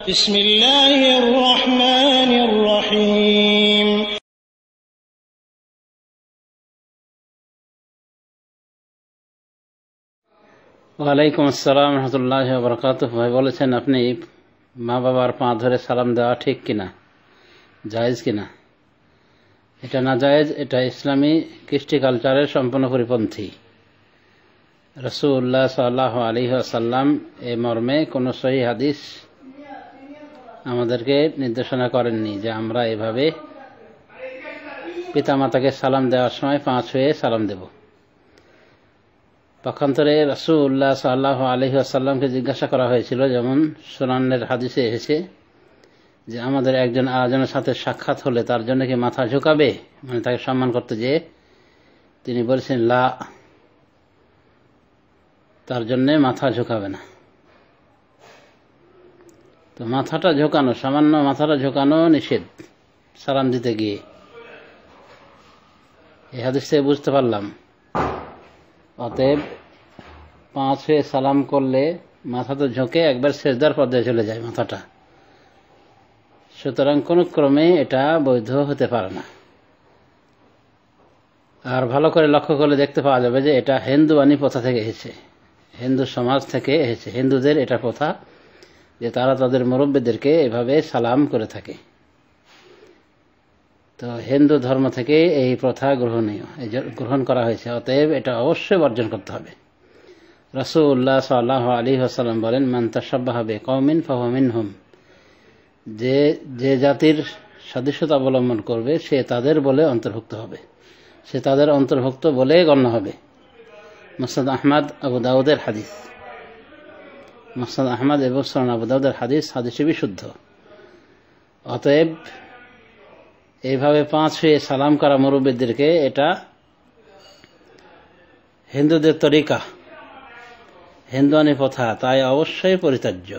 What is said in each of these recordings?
بسم الله الرحمن الرحيم ওয়ালাইকুম আসসালাম রহমতুল্লাহি ওয়া বারাকাতুহু। ভাই বলেছেন আপনি মা বাবার পা ধরে সালাম দেওয়া ঠিক কিনা, জায়েজ কিনা? এটা না জায়েজ, এটা ইসলামী কৃষ্টি কালচারের সম্পূর্ণ পরিপন্থী। রাসূলুল্লাহ সাল্লাল্লাহু আলাইহি ওয়াসাল্লাম এই মর্মে কোনো সহিহ হাদিস আমাদেরকে নির্দেশনা করেননি যে আমরা এভাবে পিতামাতাকে সালাম দেওয়ার সময় পা ছুঁয়ে সালাম দেব। পক্ষান্তরে রাসূলুল্লাহ সাল্লাল্লাহু আলাইহি ওয়াসাল্লামকে জিজ্ঞাসা করা হয়েছিল, যেমন সুনানের হাদিসে এসেছে যে আমাদের একজন আরেকজনের সাথে সাক্ষাৎ হলে তার জন্য কি মাথা ঝুঁকাবে, মানে তাকে সম্মান করতে যেয়ে তিনি বলেছেন লা, তার জন্য মাথা ঝুঁকাবে না। তো মাথাটা ঝোঁকানো, সামান্য মাথাটা ঝোঁকানো নিষেধ সালাম দিতে গিয়ে। এই হাদিস থেকে বুঝতে পারলাম অতএব পা ছুঁয়ে সালাম করলে মাথা তো ঝোঁকে একবার সেজদার পর্যায়ে চলে যায় মাথাটা, সুতরাং কোন ক্রমে এটা বৈধ হতে পারে না। আর ভালো করে লক্ষ্য করলে দেখতে পাওয়া যাবে যে এটা হিন্দুয়ানি প্রথা থেকে এসেছে, হিন্দু সমাজ থেকে এসেছে। হিন্দুদের এটা প্রথা যে তারা তাদের মুরব্বীদেরকে এভাবে সালাম করে থাকে। তো হিন্দু ধর্ম থেকে এই প্রথা গ্রহণ করা হয়েছে, অতএব এটা অবশ্যই বর্জন করতে হবে। রাসূলুল্লাহ সাল্লাল্লাহু আলাইহি ওয়াসাল্লাম বলেন, মান তাশাব্বাহা বিকওমিন ফাহুয়া মিনহুম, যে জাতির সাদৃশ্যতা অবলম্বন করবে সে তাদের বলে অন্তর্ভুক্ত হবে, সে তাদের অন্তর্ভুক্ত বলে গণ্য হবে। মুসনাদ আহমদ আবু দাউদের হাদিস, মুসনাদ আহমদ এবং সুনান আবু দাউদের হাদিসটি বিশুদ্ধ। অতএব এইভাবে পা ছুঁয়ে সালাম করা মুরব্বীদেরকে, এটা হিন্দুদের তরিকা, হিন্দুয়ানি প্রথা, তাই অবশ্যই পরিত্যাজ্য।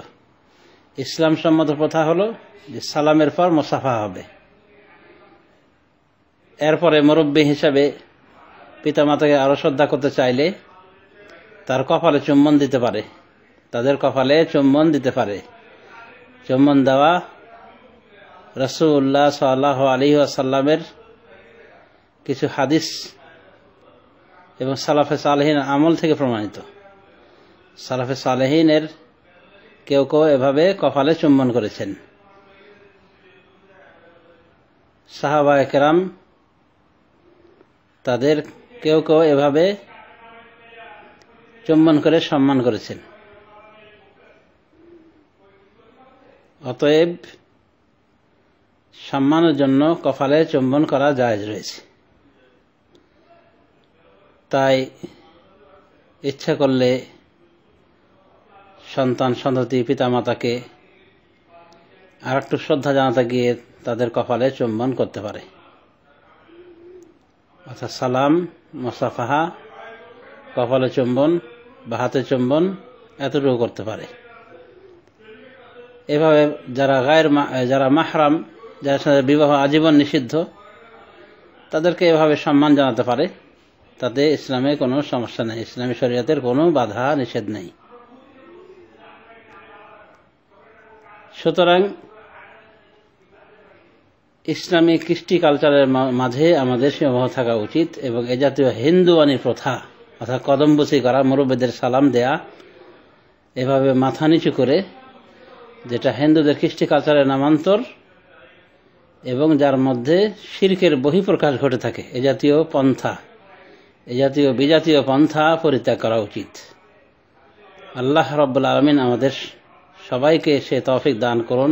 ইসলাম সম্মত প্রথা হলো যে সালামের পর মুসাফা হবে, এরপরে মুরব্বী হিসাবে পিতামাতাকে আরো শ্রদ্ধা করতে চাইলে তার কপালে চুম্বন দিতে পারে, তাদের কপালে চুম্বন দিতে পারে। চুম্বন দেওয়া রাসূলুল্লাহ সাল্লাল্লাহু আলাইহি ওয়াসাল্লামের কিছু হাদিস এবং সালাফে সালেহিন আমল থেকে প্রমাণিত। সালাফে সালেহিনের কেউ কেউ এভাবে কপালে চুম্বন করেছেন। সাহাবায়ে কেরাম তাদের কেউ কেউ এভাবে চুম্বন করে সম্মান করেছেন। অতএব সম্মানের জন্য কপালে চুম্বন করা জায়েজ রয়েছে। তাই ইচ্ছা করলে সন্তান সন্ততি পিতামাতাকে আর একটু শ্রদ্ধা জানাতে গিয়ে তাদের কপালে চুম্বন করতে পারে, অর্থাৎ সালাম, মুসাফাহা, কপালে চুম্বন বা হাতে চুম্বন এতটুকু করতে পারে। এভাবে যারা মাহরাম, যার সাথে বিবাহ আজীবন নিষিদ্ধ, তাদেরকে এভাবে সম্মান জানাতে পারে, তাতে ইসলামে কোনো সমস্যা নেই, ইসলামী শরীয়তের কোনো বাধা নিষেধ নেই। সুতরাং ইসলামী কৃষ্টি কালচারের মাঝে আমাদের সীমাবদ্ধ থাকা উচিত এবং এ জাতীয় হিন্দুয়ানি প্রথা, অর্থাৎ কদমবুসি করা, মুরব্বীদের সালাম দেয়া এভাবে মাথা নিচু করে, যেটা হিন্দুদের কৃষ্টি কালচারের নামান্তর এবং যার মধ্যে শিরকের বহিঃপ্রকাশ ঘটে থাকে, এ জাতীয় পন্থা, এ জাতীয় বিজাতীয় পন্থা পরিত্যাগ করা উচিত। আল্লাহ রাব্বুল আলামিন আমাদের সবাইকে সে তৌফিক দান করুন।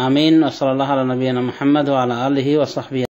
আমিন। ওয়া সাল্লাল্লাহু আলা নবিয়িনা মুহাম্মদ ওয়া আলা আলিহি ওয়া সাহবিহি।